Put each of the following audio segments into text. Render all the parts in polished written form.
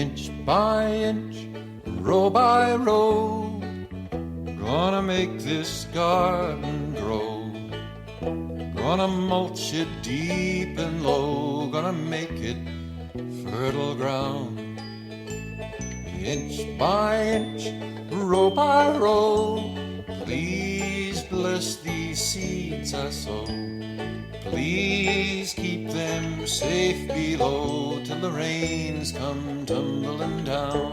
inch by inch, row by row, gonna make this garden grow. Gonna mulch it deep and low, gonna make it fertile ground. Inch by inch, row by row, please bless these seeds I sow. Please keep them safe below till the rains come tumbling down.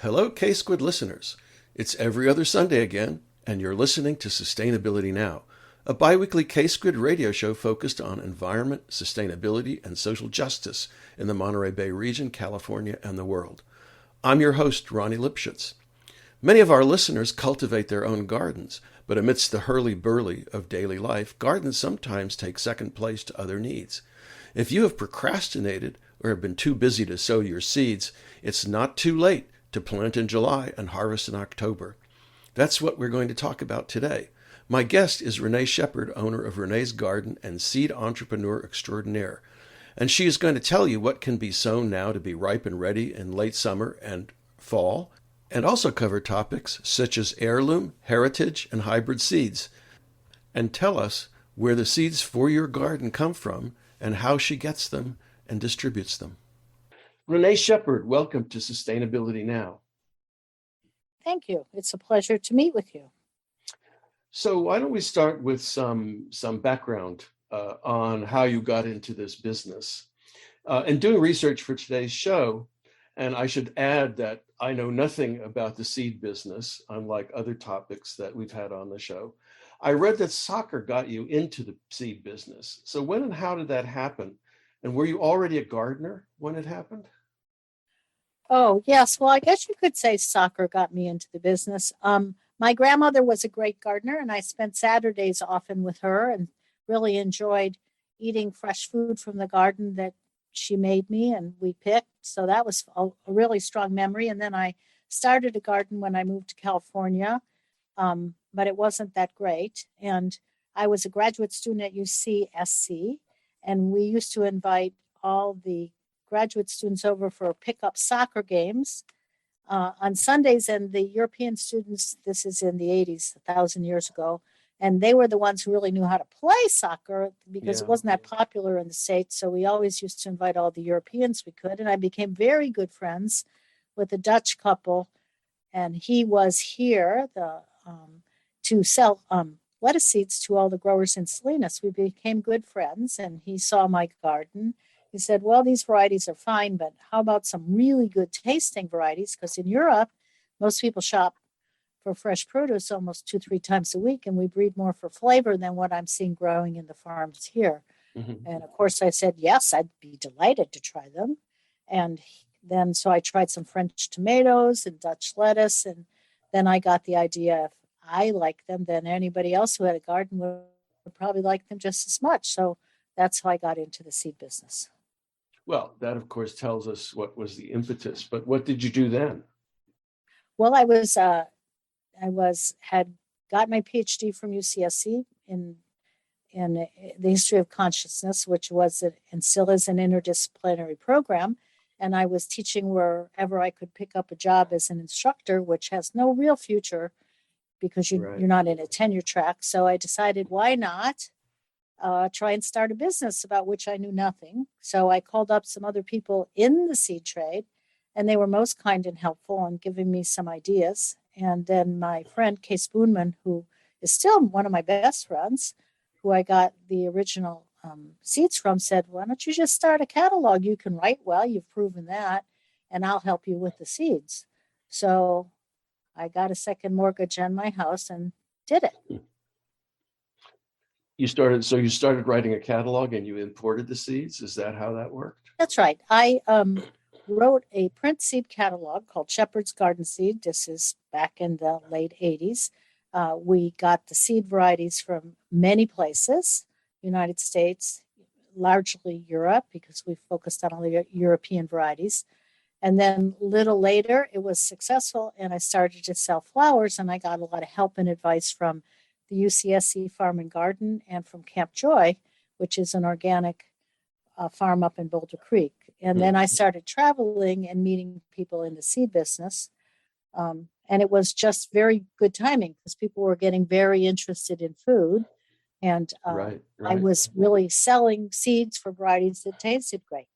Hello, KSQD listeners. It's every other Sunday again, and you're listening to Sustainability Now, a bi-weekly KSQD radio show focused on environment, sustainability, and social justice in the Monterey Bay region, California, and the world. I'm your host, Ronnie Lipschutz. Many of our listeners cultivate their own gardens, but amidst the hurly-burly of daily life, gardens sometimes take second place to other needs. If you have procrastinated or have been too busy to sow your seeds, it's not too late to plant in July and harvest in October. That's what we're going to talk about today. My guest is Renee Shepard, owner of Renee's Garden and seed entrepreneur extraordinaire. And she is going to tell you what can be sown now to be ripe and ready in late summer and fall, and also cover topics such as heirloom, heritage, and hybrid seeds, and tell us where the seeds for your garden come from and how she gets them and distributes them. Renee Shepard, welcome to Sustainability Now. Thank you. It's a pleasure to meet with you. So why don't we start with some background on how you got into this business. In doing research for today's show, and I should add that I know nothing about the seed business, unlike other topics that we've had on the show. I read that soccer got you into the seed business. So when and how did that happen? And were you already a gardener when it happened? Oh, yes. Well, I guess you could say soccer got me into the business. My grandmother was a great gardener, and I spent Saturdays often with her and really enjoyed eating fresh food from the garden that she made me and we picked. So that was a really strong memory. And then I started a garden when I moved to California, but it wasn't that great. And I was a graduate student at UCSC, and we used to invite all the graduate students over for pickup soccer games on Sundays, and the European students, this is in the 80s, 1,000 years ago, and they were the ones who really knew how to play soccer because it wasn't that popular in the States. So we always used to invite all the Europeans we could. And I became very good friends with a Dutch couple. And he was here to sell lettuce seeds to all the growers in Salinas. We became good friends, and he saw my garden. He said, well, these varieties are fine, but how about some really good tasting varieties? Because in Europe, most people shop for fresh produce almost 2-3 times a week, and we breed more for flavor than what I'm seeing growing in the farms here. Mm-hmm. And of course I said, yes, I'd be delighted to try them. And then, so I tried some French tomatoes and Dutch lettuce. And then I got the idea, if I like them, then anybody else who had a garden would probably like them just as much. So that's how I got into the seed business. Well, that of course tells us what was the impetus, but what did you do then? Well, had got my PhD from UCSC in the history of consciousness, which was and still is an interdisciplinary program. And I was teaching wherever I could pick up a job as an instructor, which has no real future because you're not in a tenure track. So I decided, why not try and start a business about which I knew nothing. So I called up some other people in the seed trade, and they were most kind and helpful in giving me some ideas. And then my friend, Kay Spoonman, who is still one of my best friends, who I got the original seeds from, said, why don't you just start a catalog? You can write well, you've proven that, and I'll help you with the seeds. So I got a second mortgage on my house and did it. You started writing a catalog and you imported the seeds? Is that how that worked? That's right. I wrote a print seed catalog called Shepherd's Garden Seed. This is back in the late 80s. We got the seed varieties from many places, United States, largely Europe, because we focused on all the European varieties. And then a little later, it was successful, and I started to sell flowers, and I got a lot of help and advice from the UCSC Farm and Garden and from Camp Joy, which is an organic a farm up in Boulder Creek. And then I started traveling and meeting people in the seed business. And it was just very good timing because people were getting very interested in food. And Right. I was really selling seeds for varieties that tasted great.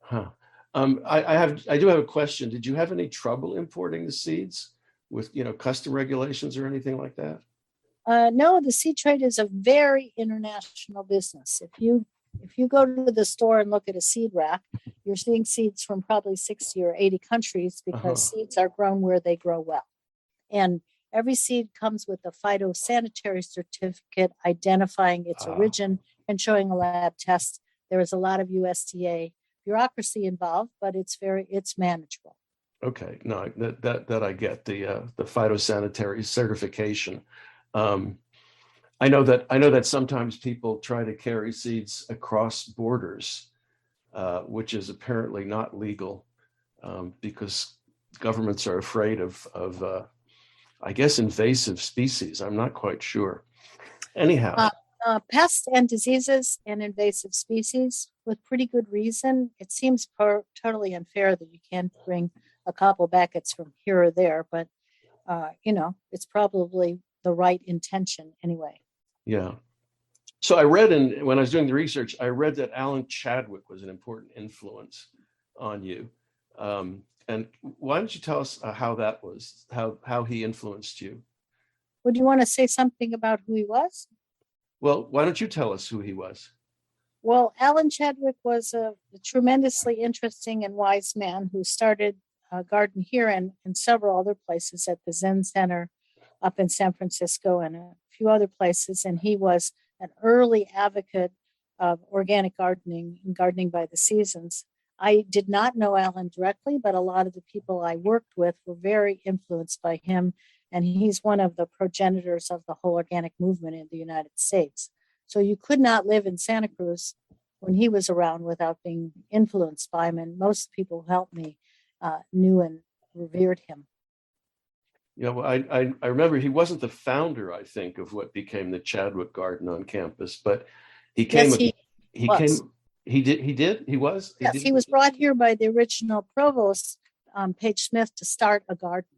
Huh. I do have a question. Did you have any trouble importing the seeds with, custom regulations or anything like that? No, the seed trade is a very international business. If you go to the store and look at a seed rack, you're seeing seeds from probably 60 or 80 countries because seeds are grown where they grow well. And every seed comes with a phytosanitary certificate identifying its origin and showing a lab test. There is a lot of USDA bureaucracy involved, but it's manageable. Okay, no, that I get the phytosanitary certification. I know that sometimes people try to carry seeds across borders, which is apparently not legal because governments are afraid of I guess, invasive species. I'm not quite sure. Anyhow. Pests and diseases and invasive species with pretty good reason. It seems totally unfair that you can't bring a couple buckets from here or there, but it's probably the right intention anyway. Yeah. So I read when I was doing the research, I read that Alan Chadwick was an important influence on you. And why don't you tell us how that was, how he influenced you? Would you want to say something about who he was? Well, why don't you tell us who he was? Well, Alan Chadwick was a tremendously interesting and wise man who started a garden here and in several other places at the Zen Center up in San Francisco and a few other places. And he was an early advocate of organic gardening and gardening by the seasons. I did not know Alan directly, but a lot of the people I worked with were very influenced by him. And he's one of the progenitors of the whole organic movement in the United States. So you could not live in Santa Cruz when he was around without being influenced by him. And most people who helped me knew and revered him. Yeah, well, I remember he wasn't the founder, I think, of what became the Chadwick Garden on campus, but he came. Yes, he came. He did. He was. Yes, he was brought here by the original provost, Page Smith, to start a garden.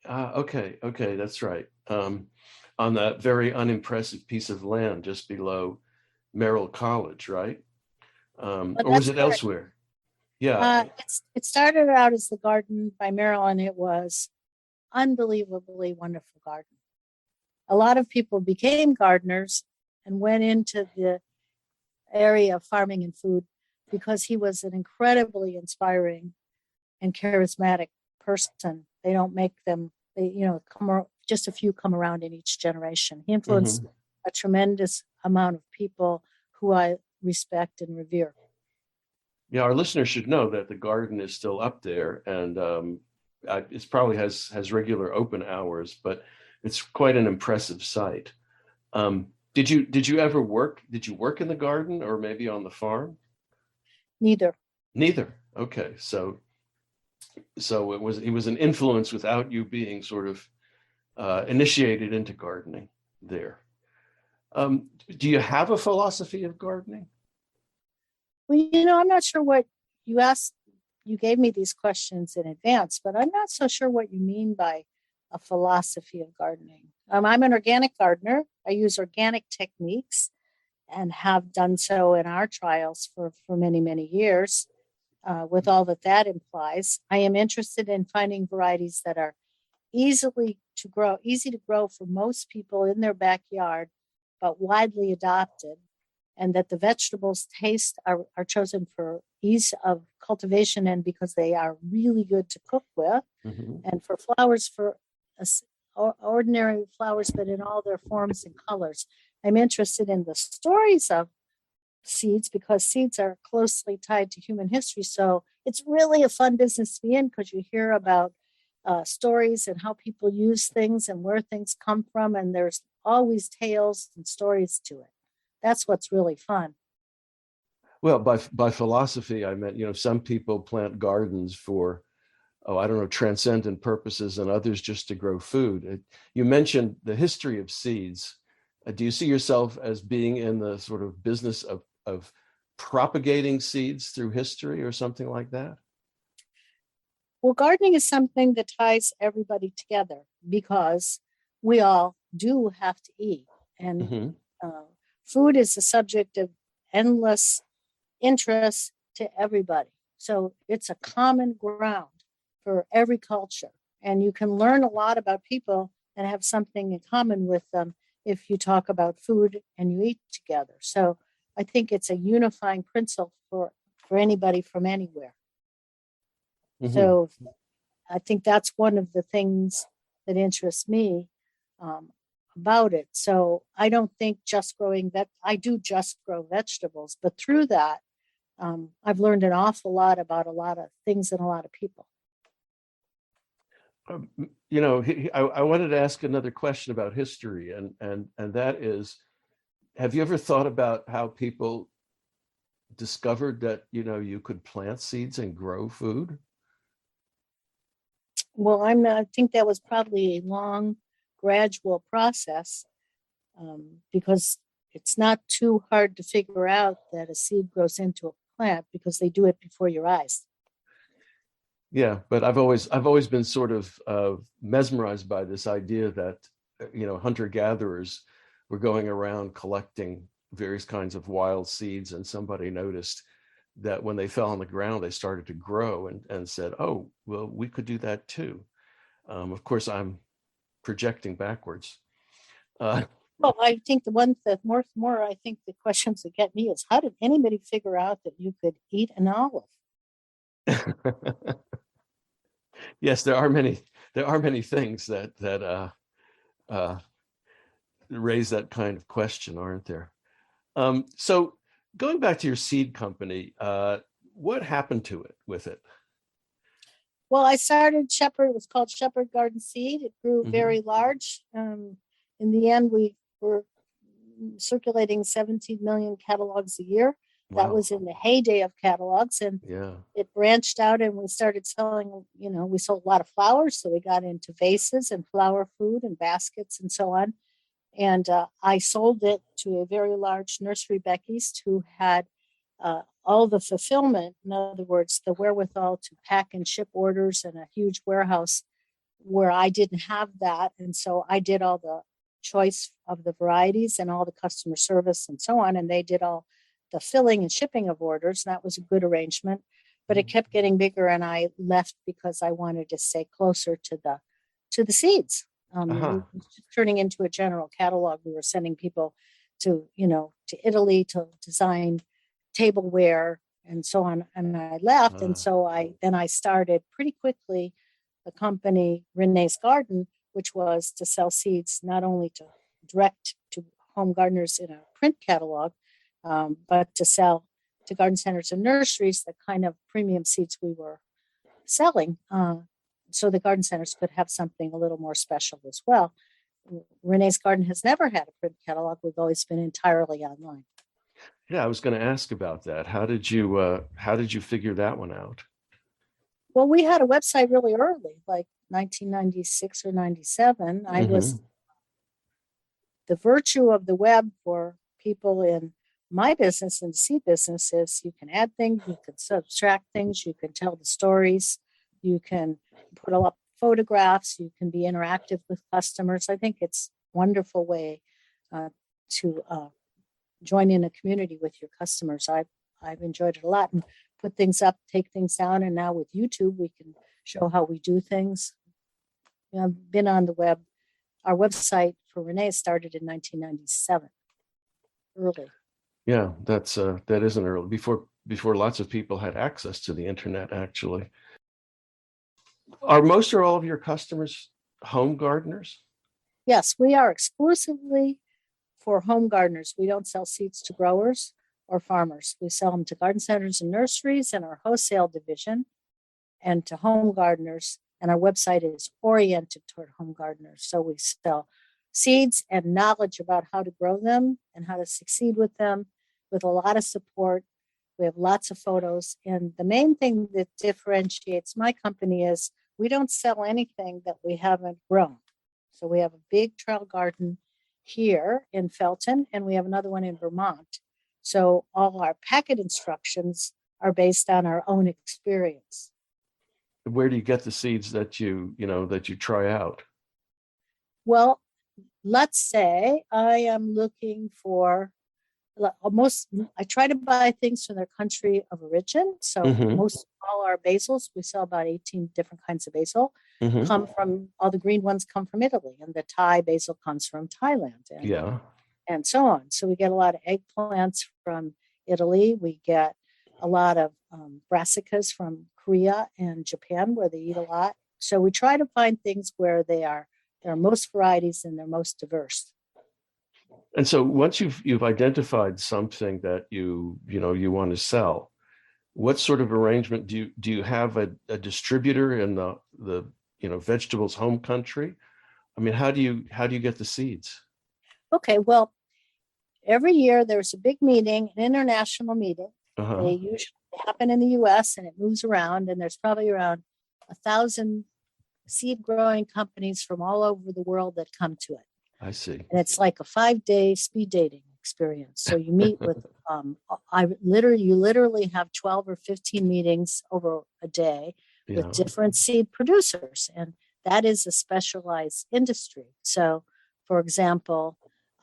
Okay, that's right. On that very unimpressive piece of land just below Merrill College, right? Or was it elsewhere? Yeah. It started out as the garden by Merrill, and it was unbelievably wonderful garden. A lot of people became gardeners and went into the area of farming and food because he was an incredibly inspiring and charismatic person. They don't make them, just a few come around in each generation. He influenced a tremendous amount of people who I respect and revere. Yeah, our listeners should know that the garden is still up there, and it probably has regular open hours, but it's quite an impressive site. Did you ever work? Did you work in the garden or maybe on the farm? Neither. Okay, so he was an influence without you being sort of initiated into gardening there. Do you have a philosophy of gardening? Well, I'm not sure what you asked. You gave me these questions in advance, but I'm not so sure what you mean by a philosophy of gardening. I'm an organic gardener. I use organic techniques and have done so in our trials for many, many years, with all that implies. I am interested in finding varieties that are easy to grow for most people in their backyard, but widely adopted, and that the vegetables are chosen for ease of cultivation and because they are really good to cook with, and for flowers, for ordinary flowers, but in all their forms and colors. I'm interested in the stories of seeds because seeds are closely tied to human history. So it's really a fun business to be in because you hear about stories and how people use things and where things come from. And there's always tales and stories to it. That's what's really fun. Well, by philosophy, I meant, some people plant gardens for, transcendent purposes, and others just to grow food. You mentioned the history of seeds. Do you see yourself as being in the sort of business of propagating seeds through history or something like that? Well, gardening is something that ties everybody together because we all do have to eat. And Mm-hmm. food is a subject of endless interest to everybody. So it's a common ground for every culture. And you can learn a lot about people and have something in common with them if you talk about food and you eat together. So I think it's a unifying principle for anybody from anywhere. Mm-hmm. So I think that's one of the things that interests me um, about it. So I don't think just growing that I do just grow vegetables, but through that, I've learned an awful lot about a lot of things and a lot of people. I wanted to ask another question about history, and that is, have you ever thought about how people discovered that you could plant seeds and grow food? Well, I think that was probably a long, gradual process because it's not too hard to figure out that a seed grows into a plant because they do it before your eyes. Yeah, but I've always been sort of mesmerized by this idea that hunter-gatherers were going around collecting various kinds of wild seeds, and somebody noticed that when they fell on the ground, they started to grow and said, "Oh, well, we could do that too." Of course, I'm projecting backwards. Well, I think the more I think the questions that get me is how did anybody figure out that you could eat an olive? Yes, there are many things that uh, raise that kind of question, aren't there? So going back to your seed company, what happened to it with it? Well, I started Shepherd. It was called Shepherd Garden Seed. It grew Mm-hmm. very large. In the end, we were circulating 17 million catalogs a year. That Wow. was in the heyday of catalogs, and Yeah. it branched out, and we started selling. We sold a lot of flowers, so we got into vases and flower food and baskets and so on. And I sold it to a very large nursery Becky's who had all the fulfillment, in other words, the wherewithal to pack and ship orders and a huge warehouse where I didn't have that. And so I did all the choice of the varieties and all the customer service and so on. And they did all the filling and shipping of orders. And that was a good arrangement. But it kept getting bigger, and I left because I wanted to stay closer to the seeds. Uh-huh. It was just turning into a general catalog. We were sending people to Italy to design tableware and so on. And I left. And so I started pretty quickly the company Renee's Garden, which was to sell seeds not only to direct to home gardeners in a print catalog, but to sell to garden centers and nurseries the kind of premium seeds we were selling. So the garden centers could have something a little more special as well. Renee's Garden has never had a print catalog. We've always been entirely online. Yeah, I was going to ask about that. How did you figure that one out? Well, we had a website really early, like 1996 or 97. I was Mm-hmm. the virtue of the web for people in my business and seed business is you can add things, you can subtract things, you can tell the stories, you can put up photographs, you can be interactive with customers. I think it's a wonderful way to join in a community with your customers. I've enjoyed it a lot and put things up, take things down, and now with YouTube we can show how we do things. I've been on the web. Our website for Renee started in 1997, early. Yeah, that isn't early. Before lots of people had access to the internet, actually. Are most or all of your customers home gardeners? Yes, we are exclusively for home gardeners. We don't sell seeds to growers or farmers. We sell them to garden centers and nurseries in our wholesale division and to home gardeners. And our website is oriented toward home gardeners. So we sell seeds and knowledge about how to grow them and how to succeed with them with a lot of support. We have lots of photos. And the main thing that differentiates my company is we don't sell anything that we haven't grown. So we have a big trail garden here in Felton, and we have another one in Vermont. So all our packet instructions are based on our own experience. Where do you get the seeds that you try out? Well, let's say I am looking for I try to buy things from their country of origin. So Mm-hmm. most all our basils, we sell about 18 different kinds of basil, Mm-hmm. come from all the green ones come from Italy, and the Thai basil comes from Thailand, Yeah. and so on. So we get a lot of eggplants from Italy. We get a lot of brassicas from Korea and Japan, where they eat a lot. So we try to find things where there are most varieties and they're most diverse. And so once you've identified something that you want to sell, what sort of arrangement do you have a distributor in the vegetables home country? I mean, how do you get the seeds? Okay, well, every year there's a big meeting, an international meeting. Uh-huh. They usually happen in the US and it moves around, and there's probably around 1,000 seed growing companies from all over the world that come to it. I see. And it's like a 5-day speed dating experience. So you meet with, you literally have 12 or 15 meetings over a day with different seed producers. And that is a specialized industry. So, for example,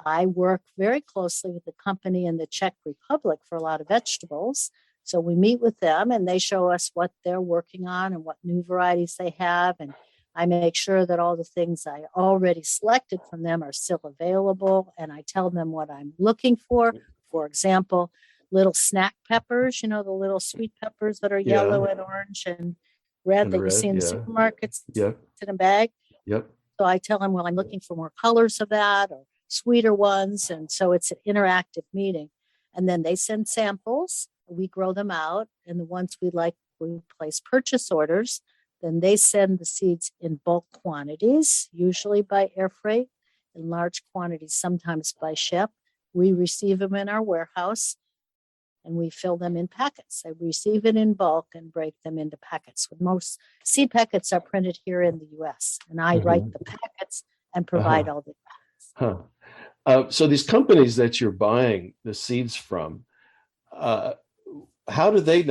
I work very closely with a company in the Czech Republic for a lot of vegetables. So we meet with them and they show us what they're working on and what new varieties they have. And I make sure that all the things I already selected from them are still available. And I tell them what I'm looking for. For example, little snack peppers, the little sweet peppers that are yellow and orange and red that you see in the supermarkets in a bag. Yep. So I tell them, well, I'm looking for more colors of that or sweeter ones. And so it's an interactive meeting. And then they send samples. We grow them out. And the ones we like, we place purchase orders. Then they send the seeds in bulk quantities, usually by air freight, in large quantities, sometimes by ship. We receive them in our warehouse and we fill them in packets. I receive it in bulk and break them into packets. Most seed packets are printed here in the US, and I write the packets and provide all the packets. So these companies that you're buying the seeds from, how do they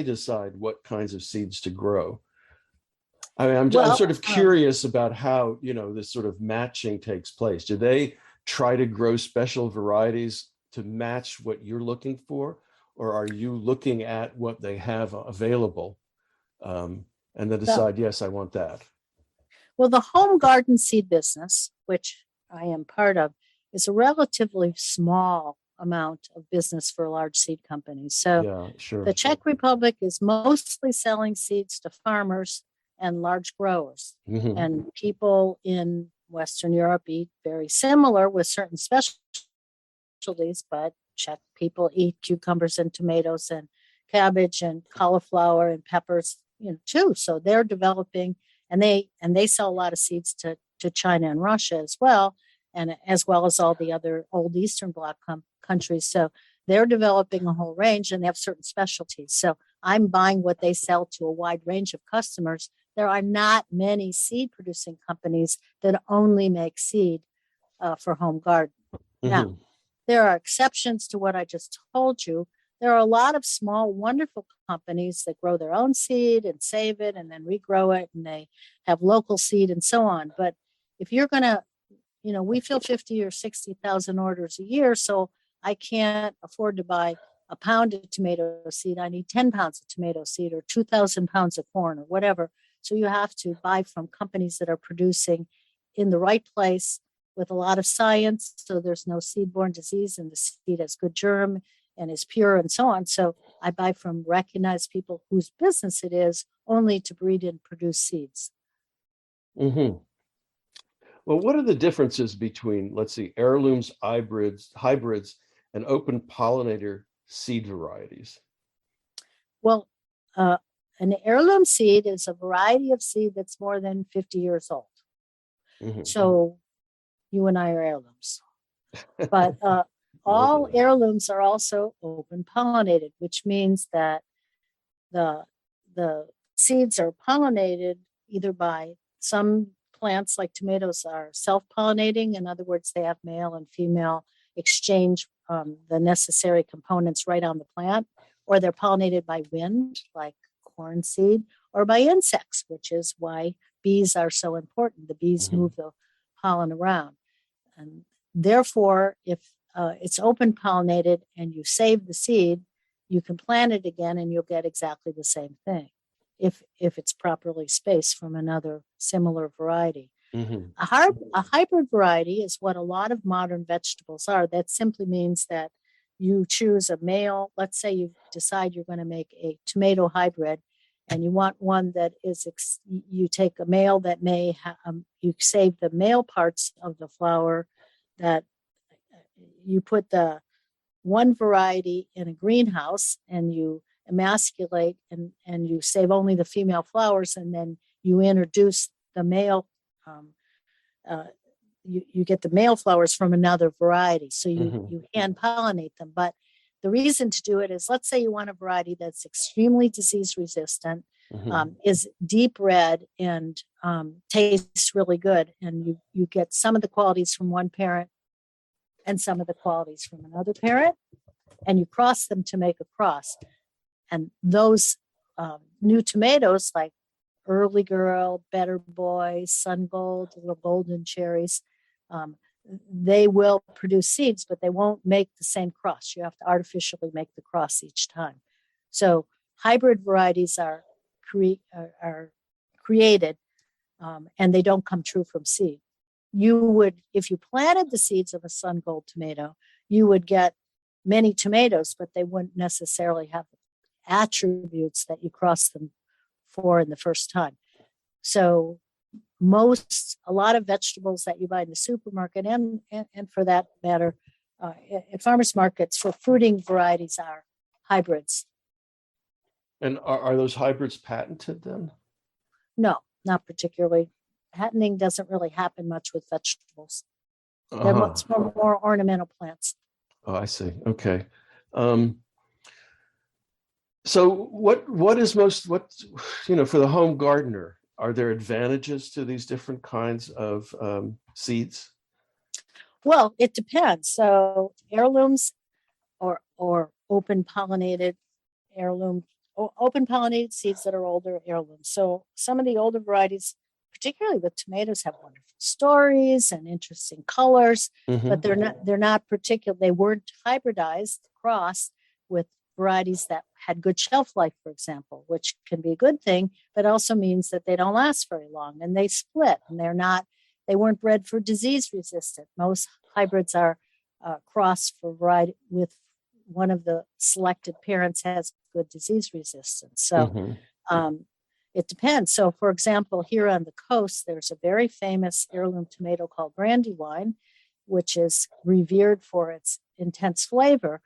decide what kinds of seeds to grow? I mean, I'm sort of curious about how, this sort of matching takes place. Do they try to grow special varieties to match what you're looking for? Or are you looking at what they have available and then decide, yes, I want that? Well, the home garden seed business, which I am part of, is a relatively small amount of business for large seed companies. So the Czech Republic is mostly selling seeds to farmers and large growers. Mm-hmm. And people in Western Europe eat very similar with certain specialties, but Czech people eat cucumbers and tomatoes and cabbage and cauliflower and peppers, too. So they're developing, and they sell a lot of seeds to China and Russia as well as all the other old Eastern Bloc countries. So they're developing a whole range, and they have certain specialties. So I'm buying what they sell to a wide range of customers. There are not many seed producing companies that only make seed for home garden. Mm-hmm. Now, there are exceptions to what I just told you. There are a lot of small, wonderful companies that grow their own seed and save it and then regrow it, and they have local seed and so on. But if you're going to, we fill 50 or 60,000 orders a year, so I can't afford to buy a pound of tomato seed. I need 10 pounds of tomato seed or 2,000 pounds of corn or whatever. So you have to buy from companies that are producing in the right place with a lot of science, so there's no seed-borne disease and the seed has good germ and is pure and so on. So I buy from recognized people whose business it is only to breed and produce seeds. Mm-hmm. Well, what are the differences between, let's see, heirlooms, hybrids, and open pollinator seed varieties? Well, an heirloom seed is a variety of seed that's more than 50 years old. Mm-hmm. So you and I are heirlooms. But all heirlooms are also open pollinated, which means that the seeds are pollinated either by some plants like tomatoes are self-pollinating. In other words, they have male and female exchange the necessary components right on the plant, or they're pollinated by wind, like corn seed, or by insects, which is why bees are so important. The bees move the pollen around. And therefore, if it's open pollinated and you save the seed, you can plant it again and you'll get exactly the same thing if it's properly spaced from another similar variety. A hybrid variety is what a lot of modern vegetables are. That simply means that you choose a male. Let's say you decide you're going to make a tomato hybrid, and you want one that is, you take a male that may, you save the male parts of the flower, that you put the one variety in a greenhouse and you emasculate and you save only the female flowers, and then you introduce the male, you get the male flowers from another variety. So you hand pollinate them. But the reason to do it is, let's say you want a variety that's extremely disease resistant, is deep red, and tastes really good. And you get some of the qualities from one parent and some of the qualities from another parent, and you cross them to make a cross. And those new tomatoes, like Early Girl, Better Boy, Sun Gold, little golden cherries, they will produce seeds, but they won't make the same cross. You have to artificially make the cross each time. So hybrid varieties are created, and they don't come true from seed. You would, if you planted the seeds of a Sun Gold tomato, you would get many tomatoes, but they wouldn't necessarily have attributes that you cross them for in the first time. So a lot of vegetables that you buy in the supermarket, and for that matter, at farmers markets for fruiting varieties, are hybrids. And are those hybrids patented then? No, not particularly. Patenting doesn't really happen much with vegetables. They're much more ornamental plants. Oh, I see. Okay. So what is for the home gardener, are there advantages to these different kinds of seeds? Well, it depends. So heirlooms or open pollinated seeds that are older, heirlooms. So some of the older varieties, particularly with tomatoes, have wonderful stories and interesting colors, but they're not particular. They weren't hybridized, crossed with varieties that had good shelf life, for example, which can be a good thing, but also means that they don't last very long and they split, and they weren't bred for disease resistant. Most hybrids are crossed for variety with one of the selected parents has good disease resistance. So it depends. So, for example, here on the coast, there's a very famous heirloom tomato called Brandywine, which is revered for its intense flavor,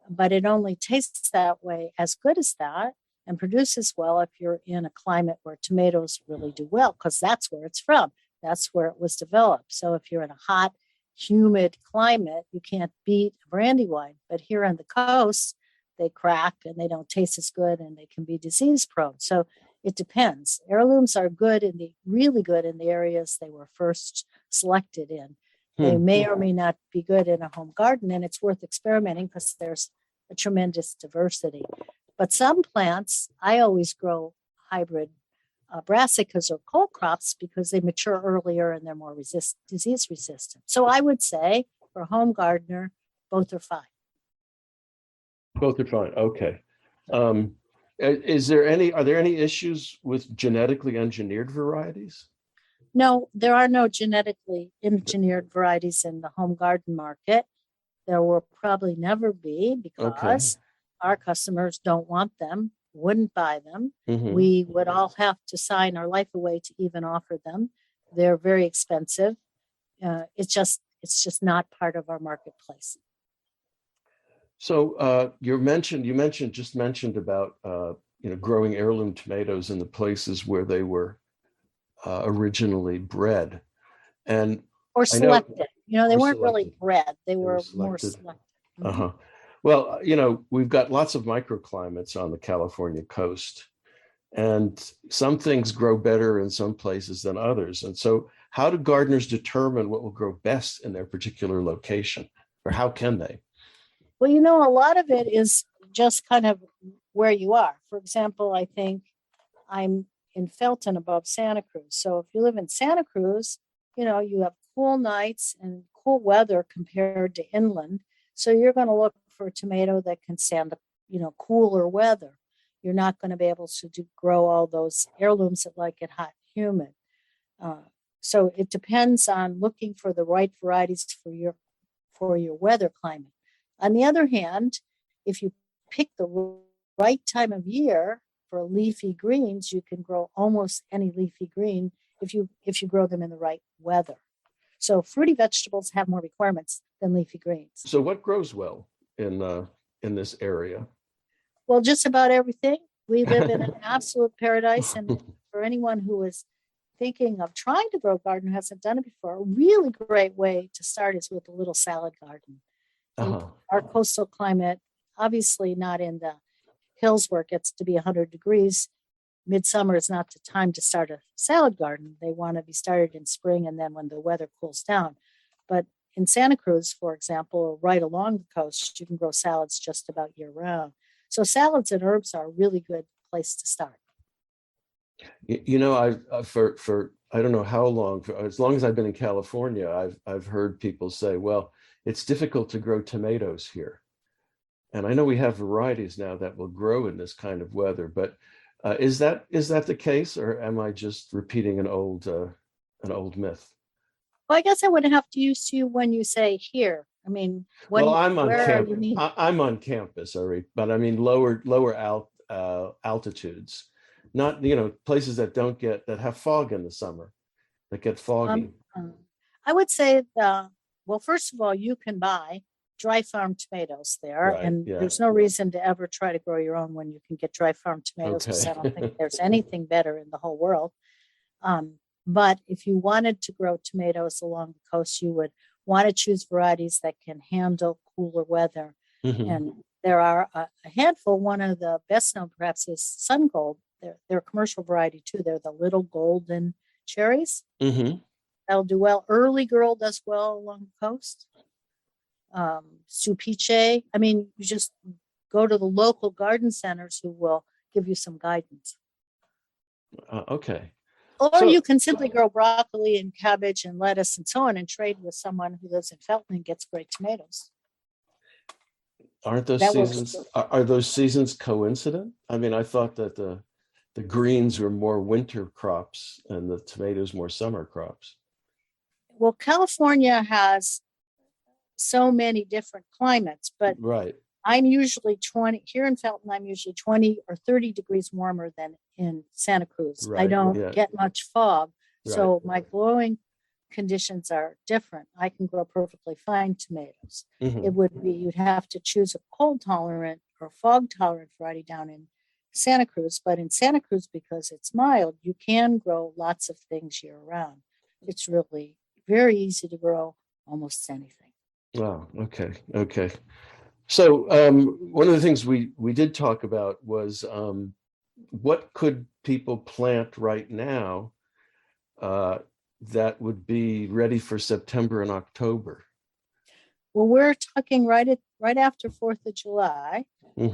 but it only tastes that way, as good as that, and produces well if you're in a climate where tomatoes really do well, because that's where it's from. That's where it was developed. So if you're in a hot, humid climate, you can't beat a Brandywine. But here on the coast, they crack and they don't taste as good, and they can be disease prone. So it depends. Heirlooms are really good in the areas they were first selected in. They may or may not be good in a home garden, and it's worth experimenting because there's a tremendous diversity. But some plants, I always grow hybrid brassicas or cole crops because they mature earlier and they're more disease resistant. So I would say for a home gardener, both are fine. Both are fine. Okay. Are there any issues with genetically engineered varieties? No, there are no genetically engineered varieties in the home garden market. There will probably never be, because our customers don't want them, wouldn't buy them. We would all have to sign our life away to even offer them. They're very expensive. It's just not part of our marketplace. So you mentioned about growing heirloom tomatoes in the places where they were originally bred, or selected. They weren't really bred; they were more selected. Well, we've got lots of microclimates on the California coast, and some things grow better in some places than others. And so, how do gardeners determine what will grow best in their particular location, or how can they? Well, a lot of it is just kind of where you are. For example, I think I'm in Felton above Santa Cruz. So if you live in Santa Cruz, you have cool nights and cool weather compared to inland. So you're going to look for a tomato that can stand the, cooler weather. You're not going to be able to grow all those heirlooms that like it hot and humid. So it depends on looking for the right varieties for your weather climate. On the other hand, if you pick the right time of year for leafy greens, you can grow almost any leafy green if you grow them in the right weather. So fruity vegetables have more requirements than leafy greens. So what grows well in this area? Well, just about everything. We live in an absolute paradise, and for anyone who is thinking of trying to grow a garden who hasn't done it before, a really great way to start is with a little salad garden. In our coastal climate, obviously not in the hills where it gets to be 100 degrees, midsummer is not the time to start a salad garden. They want to be started in spring and then when the weather cools down. But in Santa Cruz, for example, or right along the coast, you can grow salads just about year round. So salads and herbs are a really good place to start. For I don't know how long, for as long as I've been in California, I've heard people say, well, it's difficult to grow tomatoes here. And I know we have varieties now that will grow in this kind of weather, but is that the case, or am I just repeating an old myth? Well, I guess I would have to use you when you say here. I mean, I'm on where campus. you mean? I'm on campus, all right, but I mean lower altitudes, not places that have fog in the summer, that get foggy. I would say, well, first of all, you can buy dry farm tomatoes there, Right, and yeah. there's no reason to ever try to grow your own when you can get dry farm tomatoes, because I don't think there's anything better in the whole world. But if you wanted to grow tomatoes along the coast, you would want to choose varieties that can handle cooler weather. And there are a handful. One of the best known perhaps is Sun Gold. They're a commercial variety too. They're the little golden cherries. That'll do well. Early Girl does well along the coast. Supiche. I mean, you just go to the local garden centers who will give you some guidance. Okay. Or you can simply grow broccoli and cabbage and lettuce and so on and trade with someone who lives in Felton and gets great tomatoes. Aren't those seasons, are those seasons coincident? I mean, I thought that the greens were more winter crops and the tomatoes more summer crops. Well, California has so many different climates, but right. I'm usually 20 here in Felton. I'm usually 20 or 30 degrees warmer than in Santa Cruz. Right, I don't get much fog. Right. So my growing conditions are different. I can grow perfectly fine tomatoes. It would be, you'd have to choose a cold tolerant or fog tolerant variety down in Santa Cruz. But in Santa Cruz, because it's mild, you can grow lots of things year round. It's really very easy to grow almost anything. Wow. Okay. So one of the things we did talk about was what could people plant right now that would be ready for September and October? Well, we're talking right after 4th of July.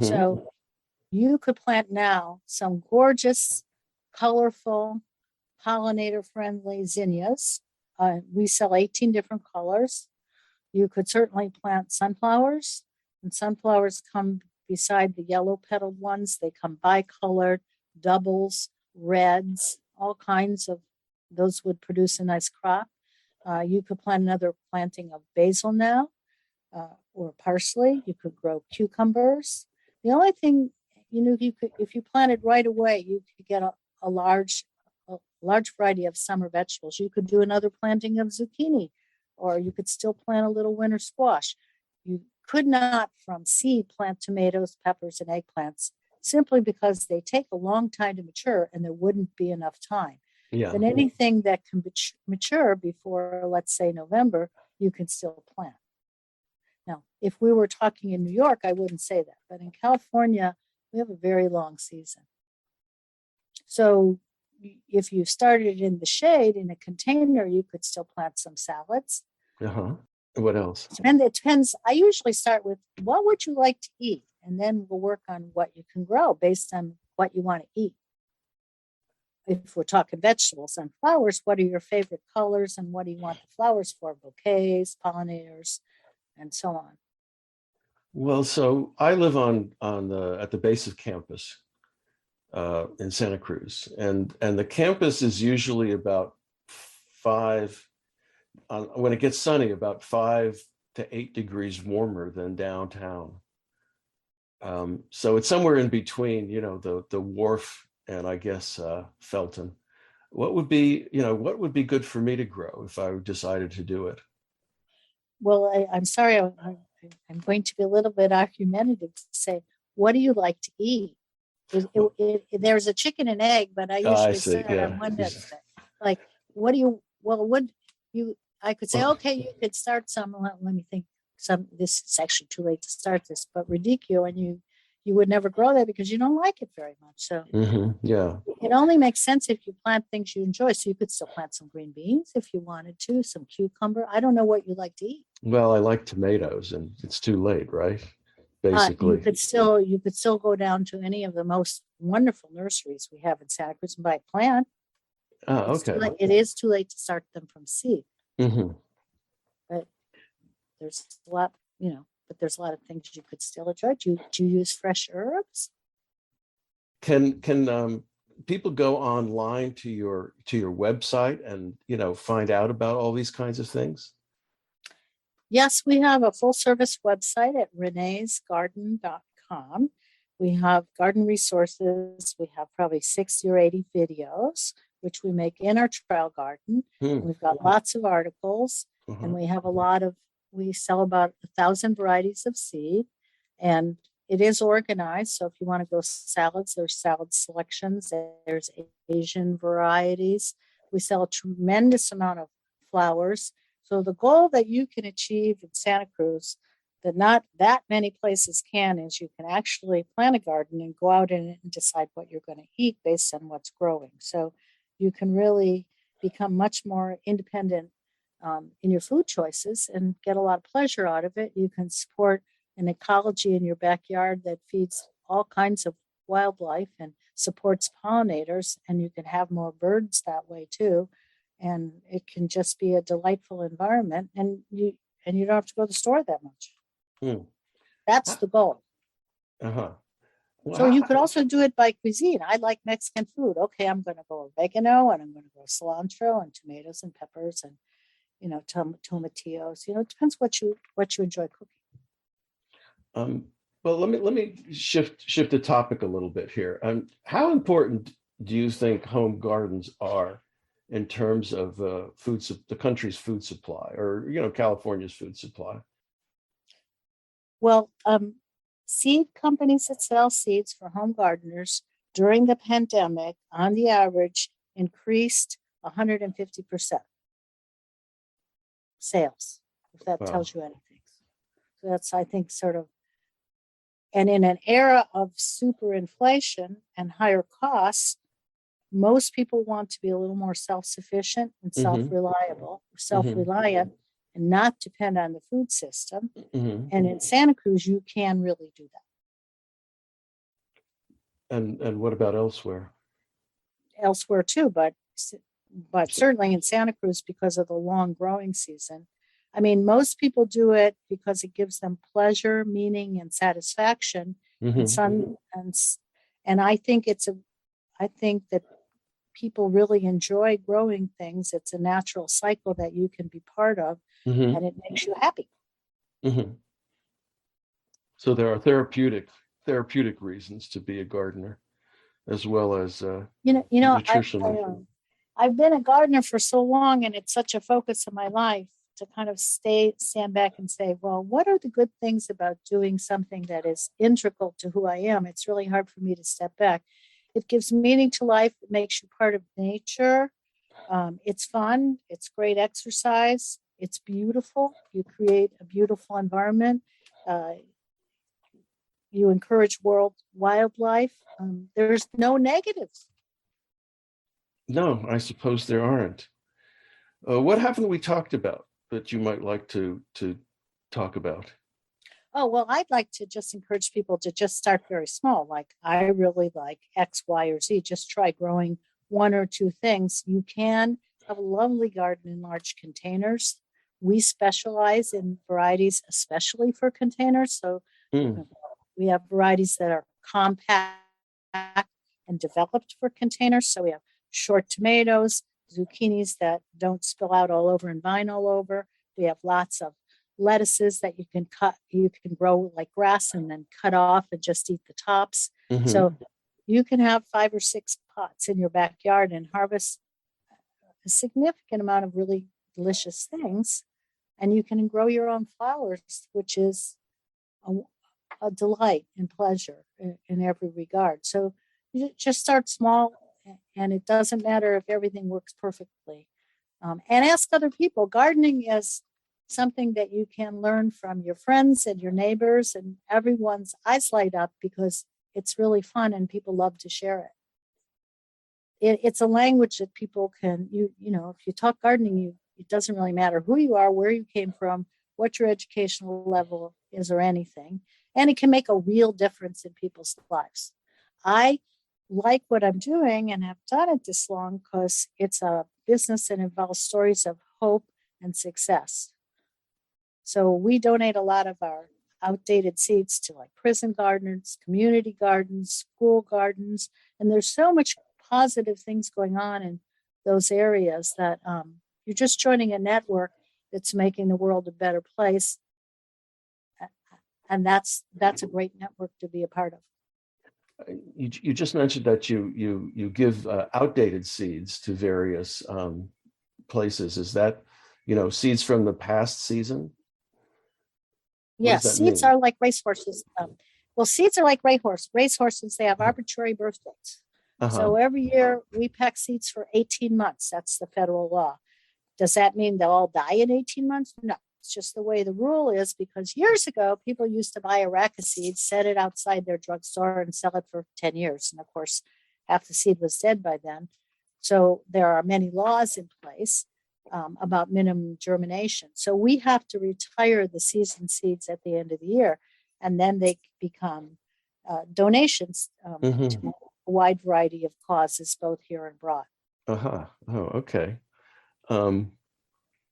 So you could plant now some gorgeous, colorful, pollinator-friendly zinnias. We sell 18 different colors. You could certainly plant sunflowers, and sunflowers come beside the yellow-petaled ones. They come bicolored, doubles, reds, all kinds of those would produce a nice crop. You could plant another planting of basil now, or parsley. You could grow cucumbers. The only thing, you could, if you planted right away, you could get a large variety of summer vegetables. You could do another planting of zucchini, or you could still plant a little winter squash. You could not from seed plant tomatoes, peppers, and eggplants simply because they take a long time to mature and there wouldn't be enough time. Yeah. But anything that can mature before, let's say, November, you can still plant. Now, if we were talking in New York, I wouldn't say that. But in California, we have a very long season. So if you started in the shade in a container, you could still plant some salads. What else? And it depends. I usually start with what would you like to eat? And then we'll work on what you can grow based on what you want to eat. If we're talking vegetables and flowers, what are your favorite colors and what do you want the flowers for? Bouquets, pollinators, and so on. Well, so I live at the base of campus in Santa Cruz, and the campus is usually about five when it gets sunny, about 5 to 8 degrees warmer than downtown. So it's somewhere in between, the wharf and I guess Felton. What would be good for me to grow if I decided to do it? Well, I'm sorry, I'm going to be a little bit argumentative to say, what do you like to eat? There's a chicken and egg, but I I usually see. start Yeah. on one end of it. Like, I could say, okay, you could start some, let me think, this is actually too late to start this, but radicchio, and you would never grow that because you don't like it very much. So Yeah. it only makes sense if you plant things you enjoy. So you could still plant some green beans if you wanted to, some cucumber. I don't know what you like to eat. Well, I like tomatoes, and it's too late, right? Basically. You could still go down to any of the most wonderful nurseries we have in Santa Cruz and buy a plant. Oh, okay. It is too late to start them from seed, Mm-hmm. but there's a lot, there's a lot of things you could still enjoy. Do you use fresh herbs? Can people go online to your website and find out about all these kinds of things? Yes, we have a full service website at reneesgarden.com. We have garden resources. We have probably 60 or 80 videos, which we make in our trial garden. We've got lots of articles, and we sell about 1,000 varieties of seed, and it is organized. So if you want to go salads, there's salad selections, there's Asian varieties. We sell a tremendous amount of flowers. So the goal that you can achieve in Santa Cruz that not that many places can is you can actually plant a garden and go out in it and decide what you're going to eat based on what's growing. So you can really become much more independent in your food choices and get a lot of pleasure out of it. You can support an ecology in your backyard that feeds all kinds of wildlife and supports pollinators, and you can have more birds that way too. And it can just be a delightful environment, and you don't have to go to the store that much. That's the goal. Uh-huh. Well, So you could also do it by cuisine. I like Mexican food. Okay, I'm going to go oregano, and I'm going to go cilantro and tomatoes and peppers and tomatillos. It depends what you enjoy cooking. Well, let me shift the topic a little bit here. How important do you think home gardens are in terms of the country's food supply, or California's food supply? Well, seed companies that sell seeds for home gardeners during the pandemic, on the average, increased 150% sales, if that tells you anything. So that's, I think, sort of, and in an era of super inflation and higher costs, most people want to be a little more self-sufficient and self-reliant, and not depend on the food system. And in Santa Cruz, you can really do that. And what about elsewhere? Elsewhere too, but certainly in Santa Cruz because of the long growing season. I mean, most people do it because it gives them pleasure, meaning, and satisfaction. And I think that people really enjoy growing things. It's a natural cycle that you can be part of, and it makes you happy. So there are therapeutic reasons to be a gardener, as well as nutritional. I've been a gardener for so long, and it's such a focus of my life to kind of stand back and say, well, what are the good things about doing something that is integral to who I am? It's really hard for me to step back. It gives meaning to life. It makes you part of nature. It's fun. It's great exercise. It's beautiful. You create a beautiful environment. You encourage wildlife. There's no negatives. No, I suppose there aren't. What haven't we talked about? that you might like to talk about? Oh, well, I'd like to just encourage people to just start very small. Like, I really like X, Y, or Z. Just try growing one or two things. You can have a lovely garden in large containers. We specialize in varieties, especially for containers. So Mm. we have varieties that are compact and developed for containers. So we have short tomatoes, zucchinis that don't spill out all over and vine all over. We have lots of lettuces that you can grow like grass and then cut off and just eat the tops. Mm-hmm. So you can have 5 or 6 pots in your backyard and harvest a significant amount of really delicious things. And you can grow your own flowers, which is a delight and pleasure in every regard. So you just start small, and it doesn't matter if everything works perfectly. And ask other people. Gardening is something that you can learn from your friends and your neighbors, and everyone's eyes light up because it's really fun and people love to share it. It's a language that people can, if you talk gardening, it doesn't really matter who you are, where you came from, what your educational level is, or anything. And it can make a real difference in people's lives. I like what I'm doing and have done it this long because it's a business that involves stories of hope and success. So we donate a lot of our outdated seeds to like prison gardens, community gardens, school gardens, and there's so much positive things going on in those areas that you're just joining a network that's making the world a better place. And that's a great network to be a part of. You just mentioned that you give outdated seeds to various places. Is that seeds from the past season? Yes, seeds are like racehorses. Seeds are like racehorses. They have arbitrary birth dates. Uh-huh. So every year we pack seeds for 18 months. That's the federal law. Does that mean they'll all die in 18 months? No, it's just the way the rule is, because years ago, people used to buy a rack of seeds, set it outside their drugstore and sell it for 10 years. And of course, half the seed was dead by then. So there are many laws in place about minimum germination. So we have to retire the seasoned seeds at the end of the year, and then they become donations to a wide variety of causes, both here and abroad. Uh-huh. Oh, okay.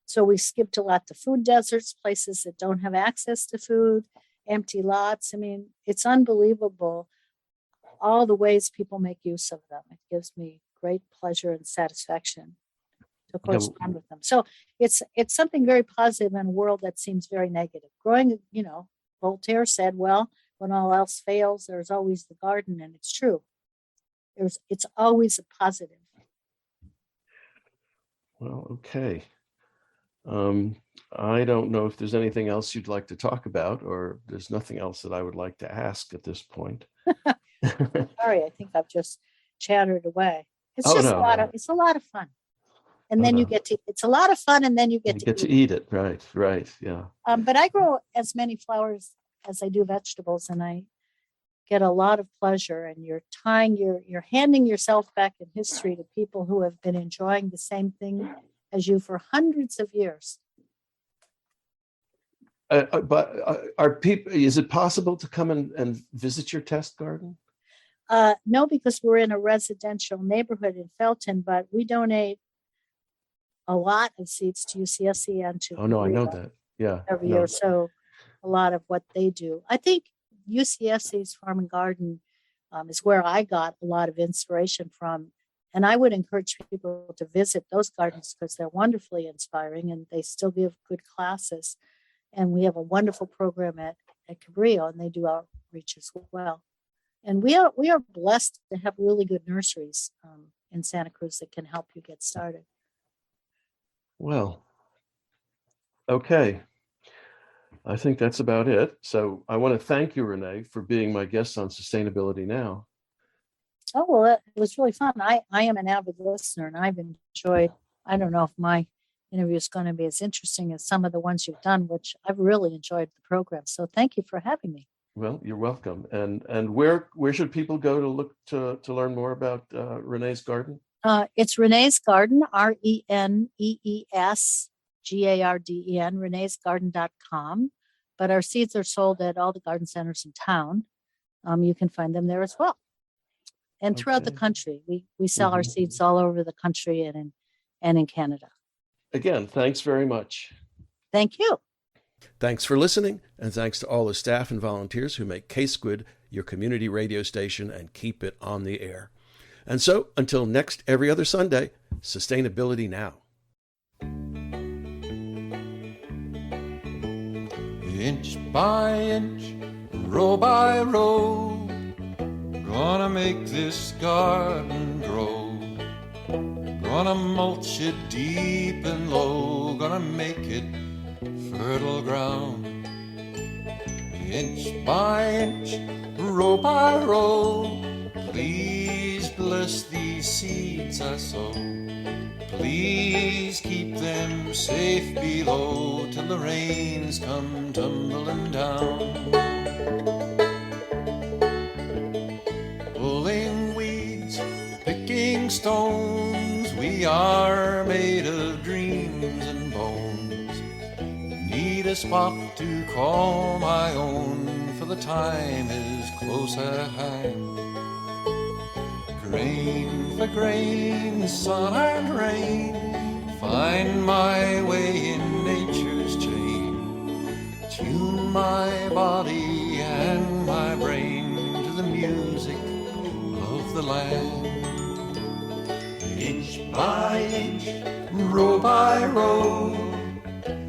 So we skipped a lot to food deserts, places that don't have access to food, empty lots. I mean, it's unbelievable all the ways people make use of them. It gives me great pleasure and satisfaction to correspond with them. So it's something very positive in a world that seems very negative. Growing, Voltaire said, well, when all else fails, there's always the garden, and it's true. It's always a positive. Well, okay. I don't know if there's anything else you'd like to talk about, or there's nothing else that I would like to ask at this point. Sorry, I think I've just chattered away. It's a lot of fun. And then it's a lot of fun, and then you get to eat it. Right. Yeah. But I grow as many flowers as I do vegetables, and I get a lot of pleasure. And you're handing yourself back in history to people who have been enjoying the same thing as you for hundreds of years. But are people? Is it possible to come and visit your test garden? No, because we're in a residential neighborhood in Felton, but we donate a lot of seeds to UCSC and to. Oh no, I know that. Yeah. Every year, so a lot of what they do. I think UCSC's Farm and Garden is where I got a lot of inspiration from. And I would encourage people to visit those gardens because they're wonderfully inspiring, and they still give good classes. And we have a wonderful program at Cabrillo, and they do outreach as well. And we are blessed to have really good nurseries in Santa Cruz that can help you get started. Well, okay. I think that's about it. So I want to thank you, Renee, for being my guest on Sustainability Now. Oh, well, it was really fun. I am an avid listener, and I've enjoyed, I don't know if my interview is going to be as interesting as some of the ones you've done, which I've really enjoyed the program. So thank you for having me. Well, you're welcome. And where should people go to look to learn more about Renee's garden? It's Renee's Garden, RENEES Garden, reneesgarden.com. But our seeds are sold at all the garden centers in town. You can find them there as well. And throughout the Okay. country, we sell our Mhm. seeds all over the country and in Canada. Again, thanks very much. Thank you. Thanks for listening, and thanks to all the staff and volunteers who make KSQD your community radio station and keep it on the air. And so, until next every other Sunday, sustainability now. Inch by inch, row by row, gonna make this garden grow. Gonna mulch it deep and low, gonna make it fertile ground. Inch by inch, row by row, please bless these seeds I sow. Please keep them safe below till the rains come tumbling down. Pulling weeds, picking stones, we are made of dreams and bones. Need a spot to call my own, for the time is close at hand. Grain for grain, sun and rain, find my way in nature's chain. Tune my body and my brain to the music of the land. Inch by inch, row by row,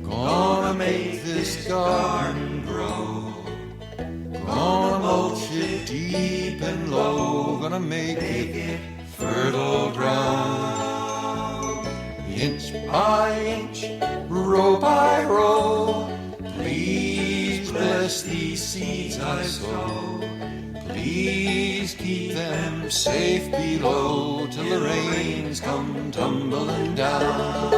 gonna make this garden grow. Gonna mulch it deep and low, gonna make it fertile ground. Inch by inch, row by row, please bless these seeds I sow. Please keep them safe below till the rains come tumbling down.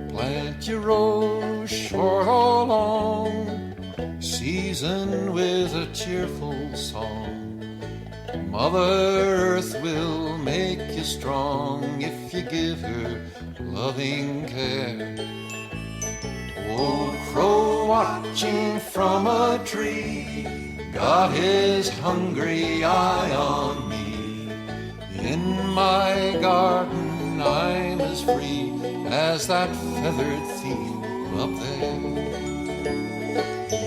Plant your rows short or long, seasoned with a cheerful song. Mother Earth will make you strong if you give her loving care. Old crow watching from a tree got his hungry eye on me. In my garden I'm as free as that feathered thief up there.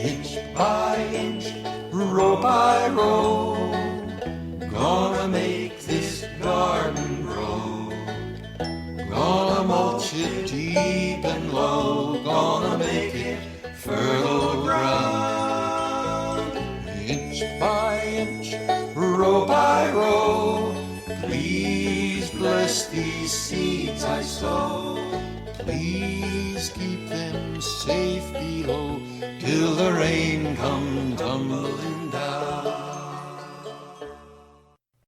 Inch by inch, row by row, gonna make this garden grow. Gonna mulch it deep and low, gonna make it fertile ground. Inch by inch, row by row, please bless these seeds I sow. Please keep them safe below till the rain come tumbling